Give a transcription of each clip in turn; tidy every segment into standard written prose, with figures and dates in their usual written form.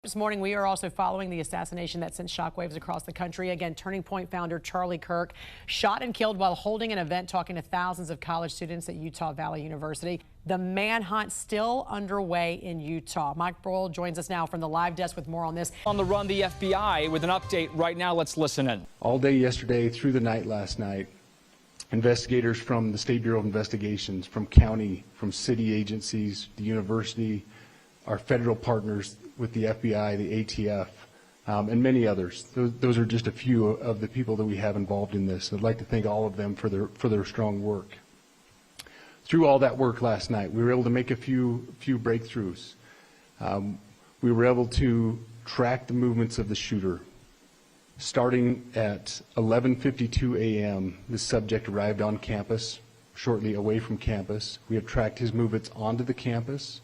This morning, we are also following the assassination that sent shockwaves across the country. Again, Turning Point founder Charlie Kirk shot and killed while holding an event talking to thousands of college students at Utah Valley University. The manhunt still underway in Utah. Mike Beau joins us now from the live desk with more on this. On the run, the FBI with an update right now. Let's listen in. All day yesterday, through the night last night, investigators from the State Bureau of Investigations, from county, from city agencies, the university, our federal partners with the FBI, the ATF, and many others. Those are just a few of the people that we have involved in this. I'd like to thank all of them for their strong work. Through all that work last night, we were able to make a few breakthroughs. We were able to track the movements of the shooter. Starting at 11:52 a.m., the subject arrived on campus, shortly away from campus. We have tracked his movements onto the campus,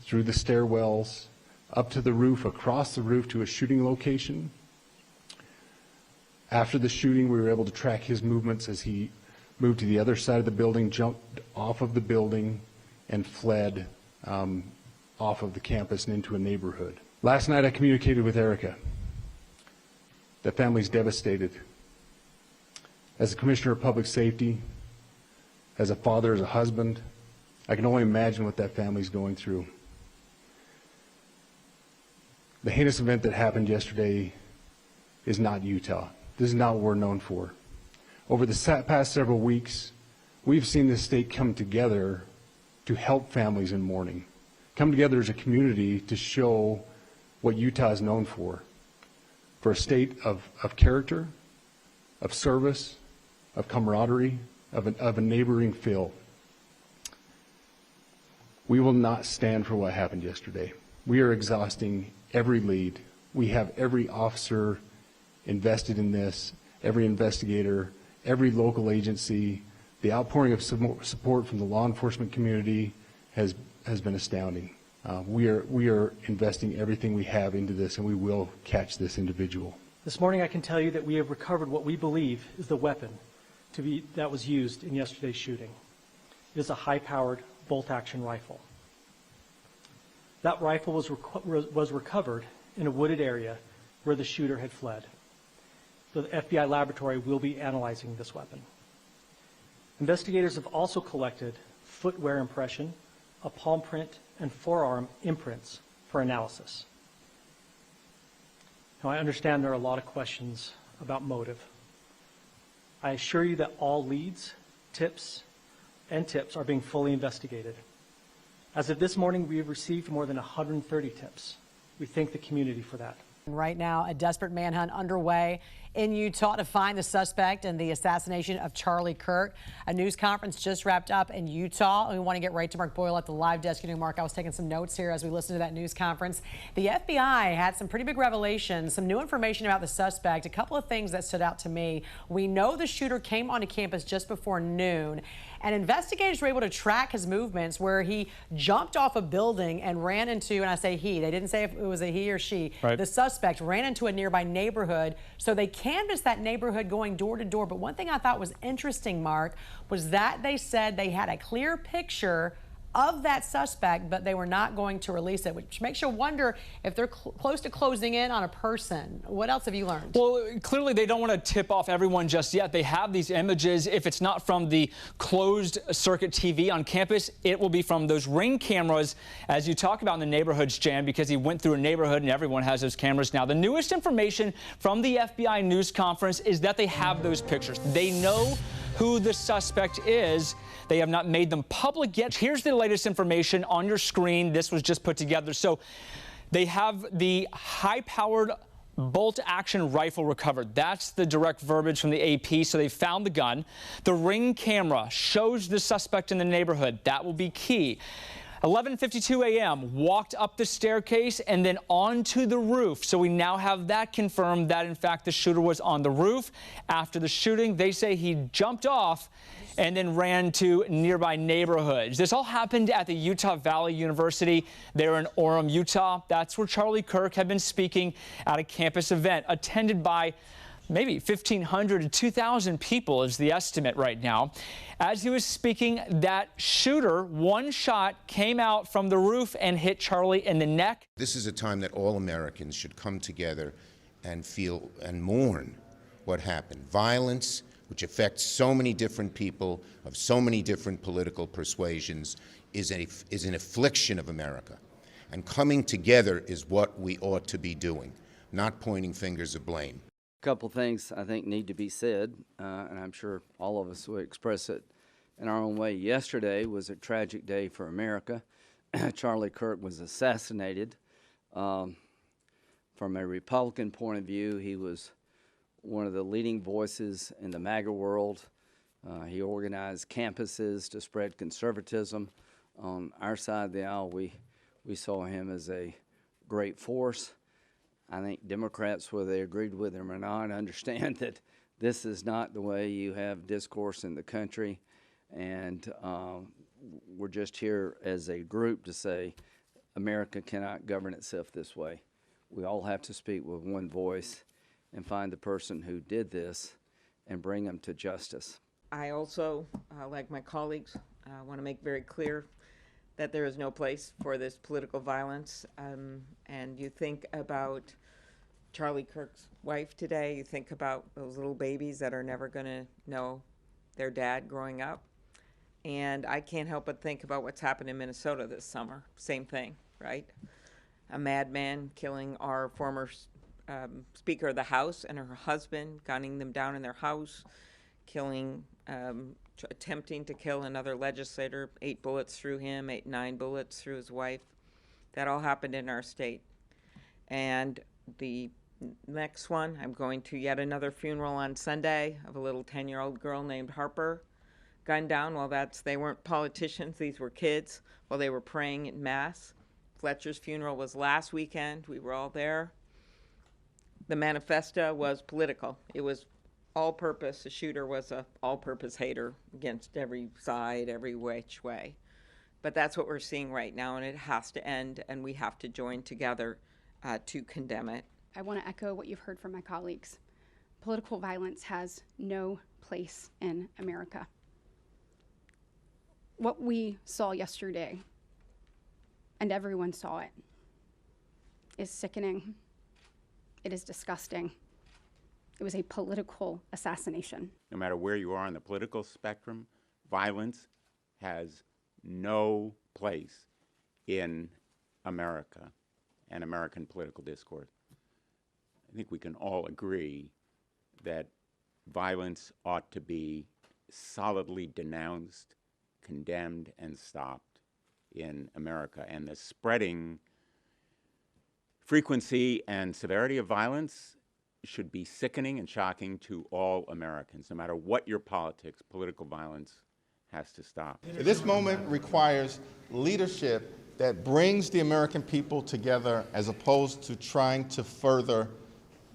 through the stairwells, up to the roof, across the roof to a shooting location. After the shooting, we were able to track his movements as he moved to the other side of the building, jumped off of the building, and fled off of the campus and into a neighborhood. Last night I communicated with Erica. The family's devastated. As a commissioner of public safety, as a father, as a husband, I can only imagine what that family's going through. The heinous event that happened yesterday is not Utah. This is not what we're known for. Over the past several weeks, we've seen this state come together to help families in mourning, come together as a community to show what Utah is known for a state of character, of service, of camaraderie, of a neighboring feel. We will not stand for what happened yesterday. We are exhausting every lead. We have every officer invested in this, every investigator, every local agency. The outpouring of support from the law enforcement community has been astounding. We are investing everything we have into this, and we will catch this individual. This morning I can tell you that we have recovered what we believe is the weapon that was used in yesterday's shooting. It is a high-powered bolt-action rifle. That rifle was recovered in a wooded area where the shooter had fled. The FBI laboratory will be analyzing this weapon. Investigators have also collected footwear impression, a palm print, and forearm imprints for analysis. Now, I understand there are a lot of questions about motive. I assure you that all leads, tips are being fully investigated. As of this morning, we have received more than 130 tips. We thank the community for that. Right now, a desperate manhunt underway in Utah to find the suspect in the assassination of Charlie Kirk. A news conference just wrapped up in Utah. We want to get right to Mark Beau at the live desk. You know, Mark, I was taking some notes here as we listened to that news conference. The FBI had some pretty big revelations, some new information about the suspect. A couple of things that stood out to me. We know the shooter came onto campus just before noon, and investigators were able to track his movements where he jumped off a building and ran into, and I say he, they didn't say if it was a he or she. Right. The suspect ran into a nearby neighborhood, so they canvassed that neighborhood going door to door. But one thing I thought was interesting, Mark, was that they said they had a clear picture of that suspect, but they were not going to release it, which makes you wonder if they're close to closing in on a person. What else have you learned? Well, clearly they don't want to tip off everyone just yet. They have these images. If it's not from the closed circuit TV on campus, it will be from those Ring cameras, as you talk about in the neighborhoods, Jan, because he went through a neighborhood and everyone has those cameras now. The newest information from the FBI news conference is that they have those pictures. They know who the suspect is. They have not made them public yet. Here's the latest information on your screen. This was just put together. So they have the high-powered bolt-action rifle recovered. That's the direct verbiage from the AP. So they found the gun. The Ring camera shows the suspect in the neighborhood. That will be key. 11:52 a.m., walked up the staircase and then onto the roof. So we now have that confirmed that, in fact, the shooter was on the roof. After the shooting, they say he jumped off and then ran to nearby neighborhoods. This all happened at the Utah Valley University there in Orem, Utah. That's where Charlie Kirk had been speaking at a campus event attended by Maybe 1,500 to 2,000 people is the estimate right now. As he was speaking, that shooter, one shot came out from the roof and hit Charlie in the neck. This is a time that all Americans should come together and feel and mourn what happened. Violence, which affects so many different people of so many different political persuasions, is an affliction of America. And coming together is what we ought to be doing, not pointing fingers of blame. A couple things I think need to be said, and I'm sure all of us would express it in our own way. Yesterday was a tragic day for America. Charlie Kirk was assassinated. From a Republican point of view, he was one of the leading voices in the MAGA world. He organized campuses to spread conservatism. On our side of the aisle, we saw him as a great force. I think Democrats, whether they agreed with him or not, understand that this is not the way you have discourse in the country. And we're just here as a group to say America cannot govern itself this way. We all have to speak with one voice and find the person who did this and bring them to justice. I also, like my colleagues, want to make very clear that there is no place for this political violence. And you think about Charlie Kirk's wife today, you think about those little babies that are never going to know their dad growing up. And I can't help but think about what's happened in Minnesota this summer. Same thing, right? A madman killing our former Speaker of the House and her husband, gunning them down in their house, attempting to kill another legislator, 8 bullets through him, 9 bullets through his wife. That all happened in our state. And the next one, I'm going to yet another funeral on Sunday of a little 10-year-old girl named Harper, gunned down. Well, they weren't politicians, these were kids while they were praying in Mass. Fletcher's funeral was last weekend. We were all there. The manifesto was political. It was all-purpose. The shooter was a all-purpose hater against every side, every which way. But that's what we're seeing right now, and it has to end, and we have to join together to condemn it. I want to echo what you've heard from my colleagues. Political violence has no place in America. What we saw yesterday, and everyone saw it, is sickening. It is disgusting. It was a political assassination. No matter where you are on the political spectrum, violence has no place in America and American political discourse. I think we can all agree that violence ought to be solidly denounced, condemned, and stopped in America. And the spreading frequency and severity of violence should be sickening and shocking to all Americans. No matter what your politics, political violence has to stop. This moment requires leadership that brings the American people together as opposed to trying to further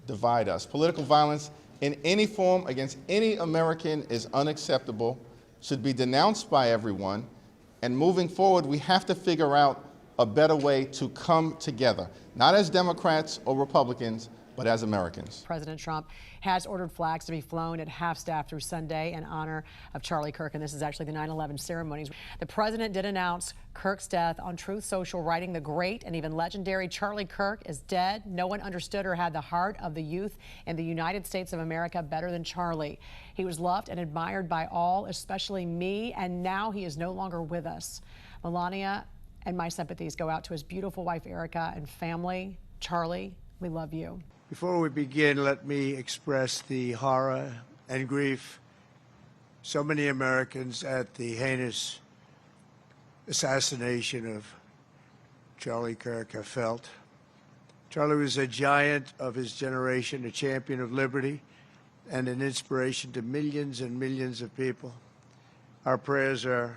divide us. Political violence in any form against any American is unacceptable, should be denounced by everyone, and moving forward, we have to figure out a better way to come together, not as Democrats or Republicans, but as Americans. President Trump has ordered flags to be flown at half-staff through Sunday in honor of Charlie Kirk, and this is actually the 9/11 ceremonies. The president did announce Kirk's death on Truth Social, writing, "The great and even legendary Charlie Kirk is dead. No one understood or had the heart of the youth in the United States of America better than Charlie. He was loved and admired by all, especially me, and now he is no longer with us." Melania and my sympathies go out to his beautiful wife, Erica, and family. Charlie, we love you. Before we begin, let me express the horror and grief so many Americans at the heinous assassination of Charlie Kirk have felt. Charlie was a giant of his generation, a champion of liberty, and an inspiration to millions and millions of people. Our prayers are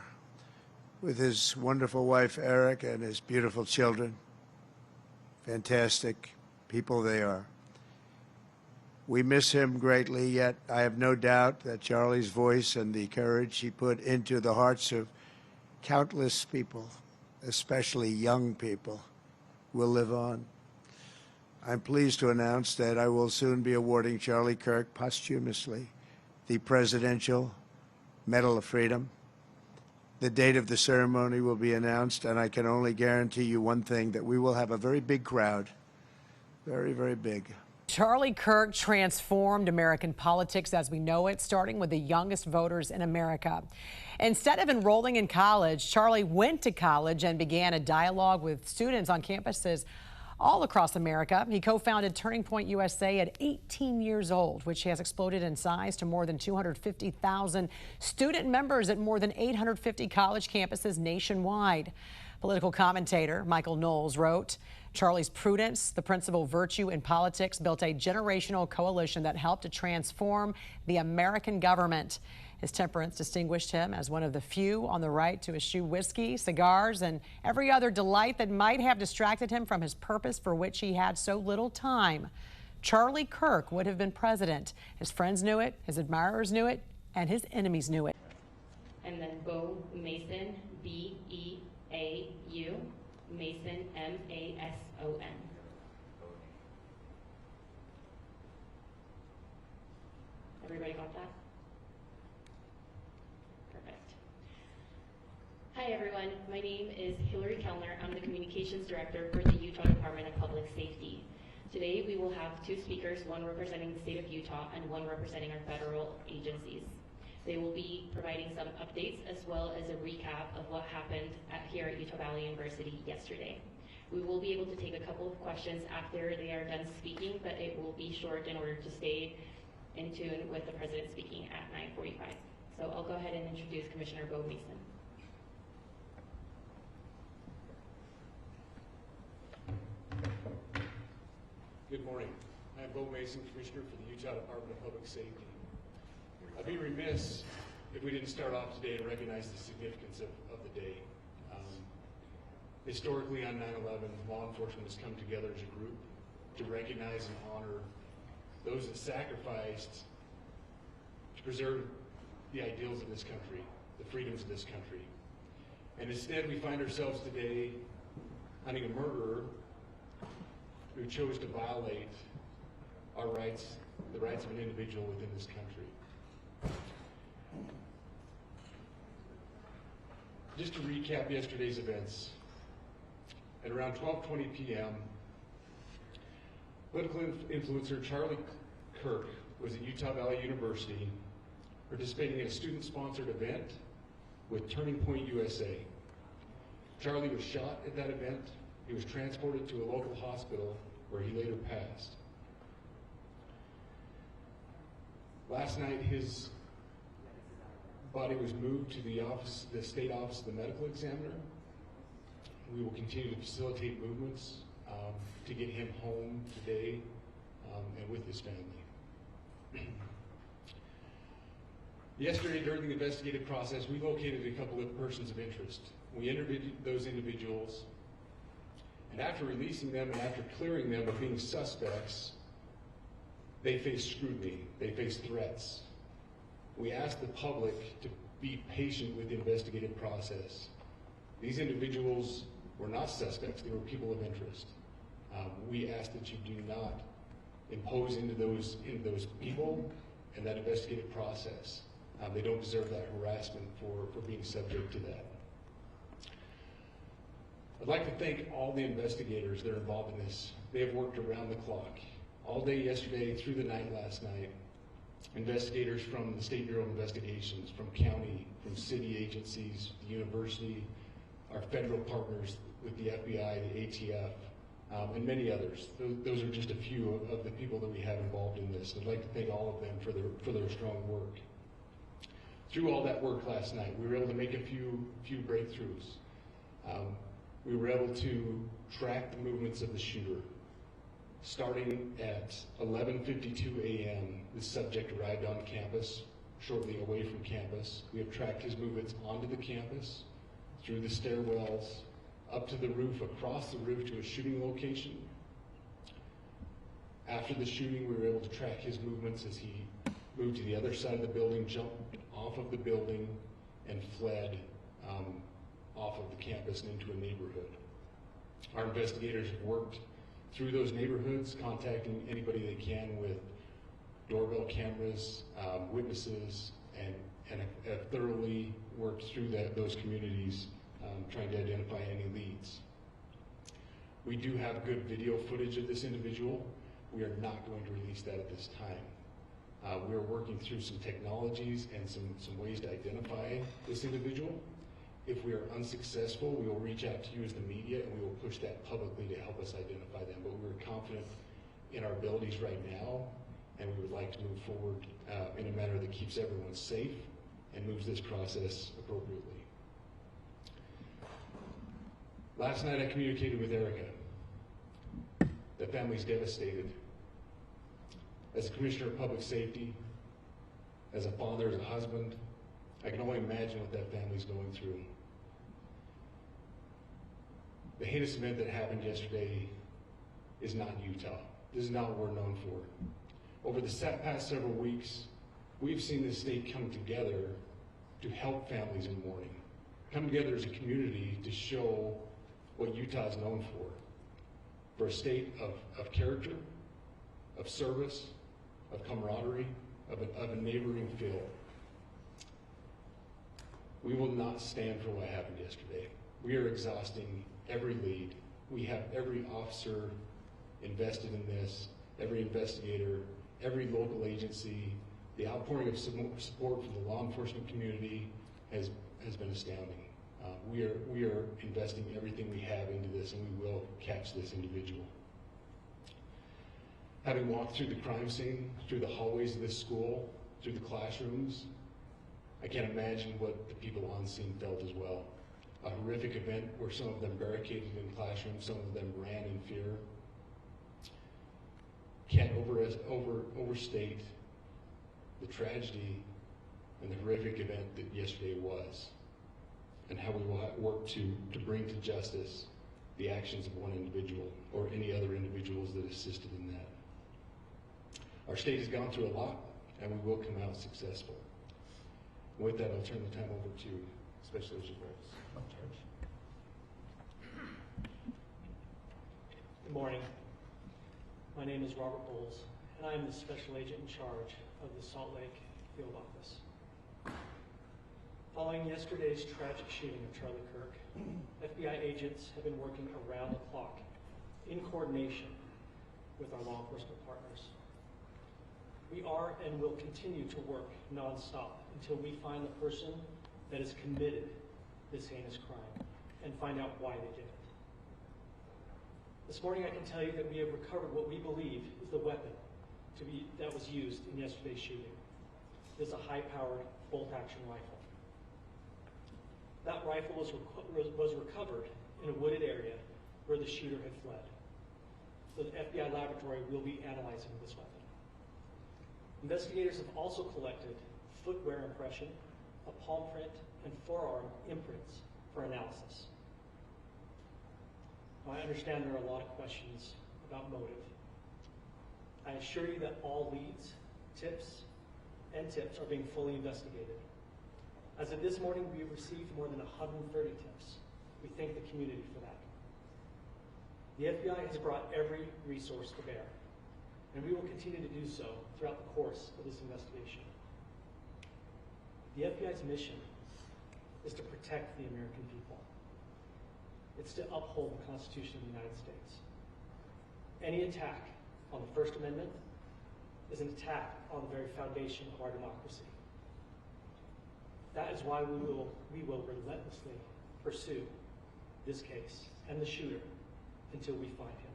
with his wonderful wife, Eric, and his beautiful children. Fantastic people they are. We miss him greatly, yet I have no doubt that Charlie's voice and the courage he put into the hearts of countless people, especially young people, will live on. I'm pleased to announce that I will soon be awarding Charlie Kirk posthumously the Presidential Medal of Freedom. The date of the ceremony will be announced, and I can only guarantee you one thing, that we will have a very big crowd, very, very big. Charlie Kirk transformed American politics as we know it, starting with the youngest voters in America. Instead of enrolling in college, Charlie went to college and began a dialogue with students on campuses all across America. He co-founded Turning Point USA at 18 years old, which has exploded in size to more than 250,000 student members at more than 850 college campuses nationwide. Political commentator Michael Knowles wrote, Charlie's prudence, the principal virtue in politics, built a generational coalition that helped to transform the American government. His temperance distinguished him as one of the few on the right to eschew whiskey, cigars, and every other delight that might have distracted him from his purpose for which he had so little time. Charlie Kirk would have been president. His friends knew it, his admirers knew it, and his enemies knew it. And then Beau Mason, B-E-A-U, Mason, M-A-S-O-N. Everybody got that? Perfect. Hi everyone, my name is Hillary Kellner. I'm the Communications Director for the Utah Department of Public Safety. Today we will have two speakers, one representing the state of Utah and one representing our federal agencies. They will be providing some updates as well as a recap of what happened here at Utah Valley University yesterday. We will be able to take a couple of questions after they are done speaking, but it will be short in order to stay in tune with the president speaking at 9:45. So I'll go ahead and introduce Commissioner Beau Mason. Good morning. I'm Beau Mason, Commissioner for the Utah Department of Public Safety. I'd be remiss if we didn't start off today and recognize the significance of the day. Historically on 9/11, law enforcement has come together as a group to recognize and honor those that sacrificed to preserve the ideals of this country, the freedoms of this country. And instead we find ourselves today hunting a murderer who chose to violate our rights, the rights of an individual within this country. Just to recap yesterday's events, at around 12:20 p.m., political influencer Charlie Kirk was at Utah Valley University participating in a student-sponsored event with Turning Point USA. Charlie was shot at that event. He was transported to a local hospital where he later passed. Last night, his body was moved to the state office of the medical examiner. We will continue to facilitate movements to get him home today and with his family. Yesterday, during the investigative process, we located a couple of persons of interest. We interviewed those individuals, and after releasing them and after clearing them of being suspects, they faced scrutiny, they faced threats. We asked the public to be patient with the investigative process. These individuals were not suspects, they were people of interest. We ask that you do not impose into those people and that investigative process. They don't deserve that harassment for being subject to that. I'd like to thank all the investigators that are involved in this. They have worked around the clock. All day yesterday, through the night last night, investigators from the State Bureau of Investigations, from county, from city agencies, the university, our federal partners with the FBI, the ATF, and many others. Those are just a few of the people that we have involved in this. I'd like to thank all of them for their strong work. Through all that work last night, we were able to make a few breakthroughs. We were able to track the movements of the shooter. Starting at 11:52 a.m., the subject arrived on campus, shortly away from campus. We have tracked his movements onto the campus, through the stairwells, up to the roof, across the roof to a shooting location. After the shooting, we were able to track his movements as he moved to the other side of the building, jumped off of the building, and fled off of the campus and into a neighborhood. Our investigators have worked through those neighborhoods, contacting anybody they can with doorbell cameras, witnesses, and have thoroughly worked through those communities, trying to identify any leads. We do have good video footage of this individual. We are not going to release that at this time. We are working through some technologies and some ways to identify this individual. If we are unsuccessful, we will reach out to you as the media and we will push that publicly to help us identify them. But we're confident in our abilities right now, and we would like to move forward in a manner that keeps everyone safe and moves this process appropriately. Last night I communicated with Erica. The family's devastated. As a commissioner of public safety, as a father, as a husband, I can only imagine what that family's going through. The heinous event that happened yesterday is not Utah. This is not what we're known for. Over the past several weeks, we've seen this state come together to help families in mourning, come together as a community to show what Utah is known for a state of character, of service, of camaraderie, of a neighboring feel. We will not stand for what happened yesterday. We are exhausting every lead. We have every officer invested in this, every investigator, every local agency. The outpouring of support from the law enforcement community has been astounding. We are investing everything we have into this, and we will catch this individual. Having walked through the crime scene, through the hallways of this school, through the classrooms, I can't imagine what the people on scene felt as well. A horrific event where some of them barricaded in classrooms, some of them ran in fear. Can't overstate the tragedy and the horrific event that yesterday was, and how we will work to bring to justice the actions of one individual or any other individuals that assisted in that. Our state has gone through a lot, and we will come out successful. With that, I'll turn the time over to Special Agent Rose. Good morning. My name is Robert Bowles, and I am the Special Agent in charge of the Salt Lake Field Office. Following yesterday's tragic shooting of Charlie Kirk, FBI agents have been working around the clock in coordination with our law enforcement partners. We are and will continue to work nonstop until we find the person that has committed this heinous crime and find out why they did it. This morning I can tell you that we have recovered what we believe is the weapon that was used in yesterday's shooting. It is a high-powered bolt-action rifle. That rifle was recovered in a wooded area where the shooter had fled. So the FBI laboratory will be analyzing this weapon. Investigators have also collected footwear impression, a palm print, and forearm imprints for analysis. Now, I understand there are a lot of questions about motive. I assure you that all leads, tips are being fully investigated. As of this morning, we have received more than 130 tips. We thank the community for that. The FBI has brought every resource to bear, and we will continue to do so throughout the course of this investigation. The FBI's mission is to protect the American people. It's to uphold the Constitution of the United States. Any attack on the First Amendment is an attack on the very foundation of our democracy. That is why we will relentlessly pursue this case and the shooter until we find him.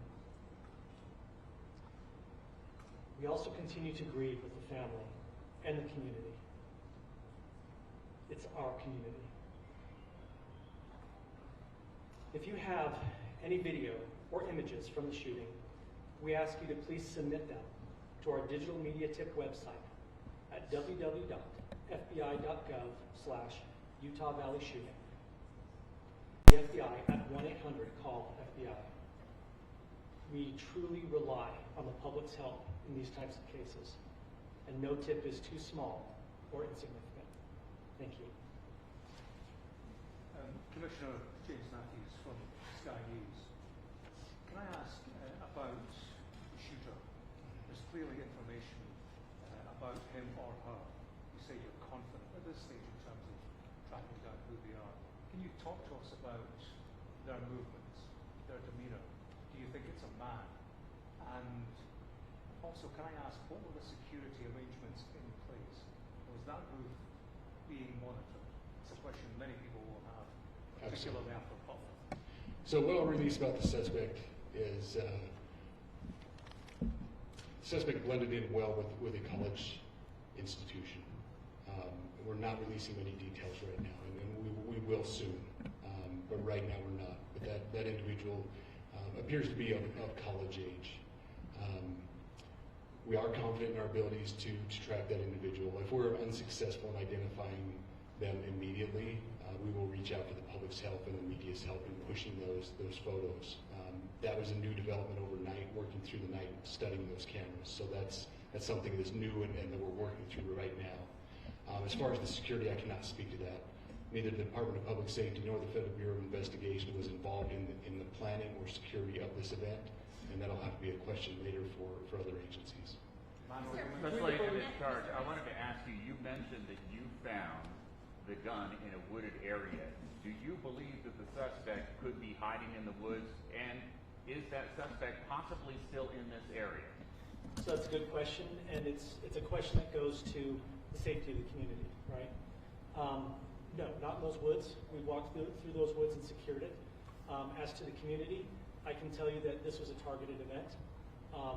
We also continue to grieve with the family and the community. It's our community. If you have any video or images from the shooting, we ask you to please submit them to our digital media tip website at www.fbi.gov/Utah Valley Shooting. The FBI at 1-800-CALL-FBI. We truly rely on the public's help in these types of cases, and no tip is too small or insignificant. Thank you. Commissioner James Matthews from Sky News. Can I ask a about the shooter. There's clearly information about him or her. You say you're confident at this stage in terms of tracking down who they are. Can you talk to us about their movements, their demeanor? Do you think it's a man? And also, can I ask, what were the security arrangements in place? Was that roof being monitored? It's a question many people will have, particularly after Pop. So what I'll release about the suspect is suspect blended in well with a college institution. We're not releasing any details right now, and we will soon, but right now we're not. But that individual appears to be of college age. We are confident in our abilities to track that individual. If we're unsuccessful in identifying them immediately, we will reach out for the public's help and the media's help in pushing those photos. That was a new development overnight, working through the night, studying those cameras. So that's something that's new and that we're working through right now. As far as the security, I cannot speak to that. Neither the Department of Public Safety nor the Federal Bureau of Investigation was involved in the planning or security of this event, and that'll have to be a question later for other agencies. Especially in this charge, I wanted to ask you, you mentioned that you found the gun in a wooded area. Do you believe that the suspect could be hiding in the woods, and is that suspect possibly still in this area? So that's a good question, and it's a question that goes to the safety of the community, right? No, not in those woods. We walked through those woods and secured it. As to the community, I can tell you that this was a targeted event.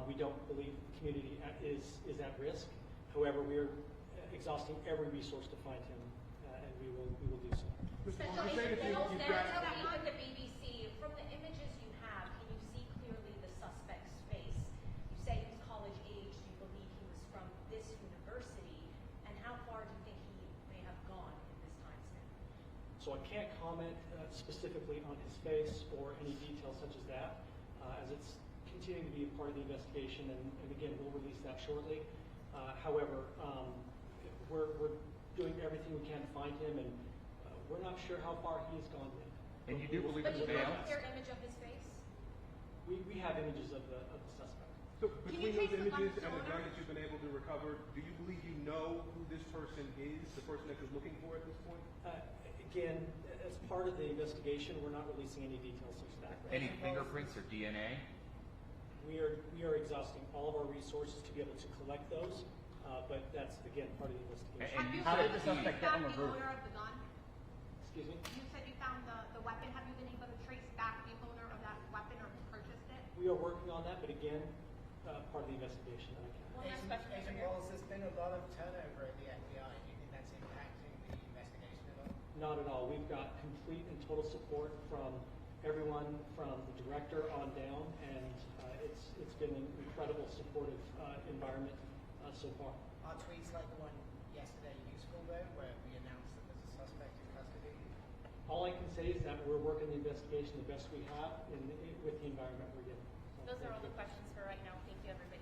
We don't believe the community is at risk. However, we're exhausting every resource to find him, and we will do so. Special Agent Beau, with the BBC, from the images you have, can you see clearly the suspect's face? You say he's college age. Do you believe he was from this university? And how far do you think he may have gone in this time span? So I can't comment specifically on his face or any details such as that, as it's continuing to be a part of the investigation, and again, we'll release that shortly. However, we're doing everything we can to find him, and we're not sure how far he has gone yet. And you do believe it's Beau? But you have a clear image of his face? We have images of the suspect. So between those images and the gun that you've been able to recover, do you believe you know who this person is, the person that you're looking for at this point? Again, as part of the investigation, we're not releasing any details such as that. Any fingerprints or DNA? We are exhausting all of our resources to be able to collect those, but that's, again, part of the investigation. How did the suspect get on the roof? Excuse me? You said you found the weapon. Have you been able to trace back the owner of that weapon or who purchased it? We are working on that, but again, part of the investigation that I can. One last question. Agent WLOS, there's been a lot of turnover at the FBI. Do you think that's impacting the investigation at all? Not at all. We've got complete and total support from everyone, from the director on down, and it's been an incredible supportive environment so far. Are tweets like the one yesterday useful, though, where we announced that there's a suspect in custody? All I can say is that we're working the investigation the best we have with the environment we're given. Those are all the questions for right now. Thank you, everybody.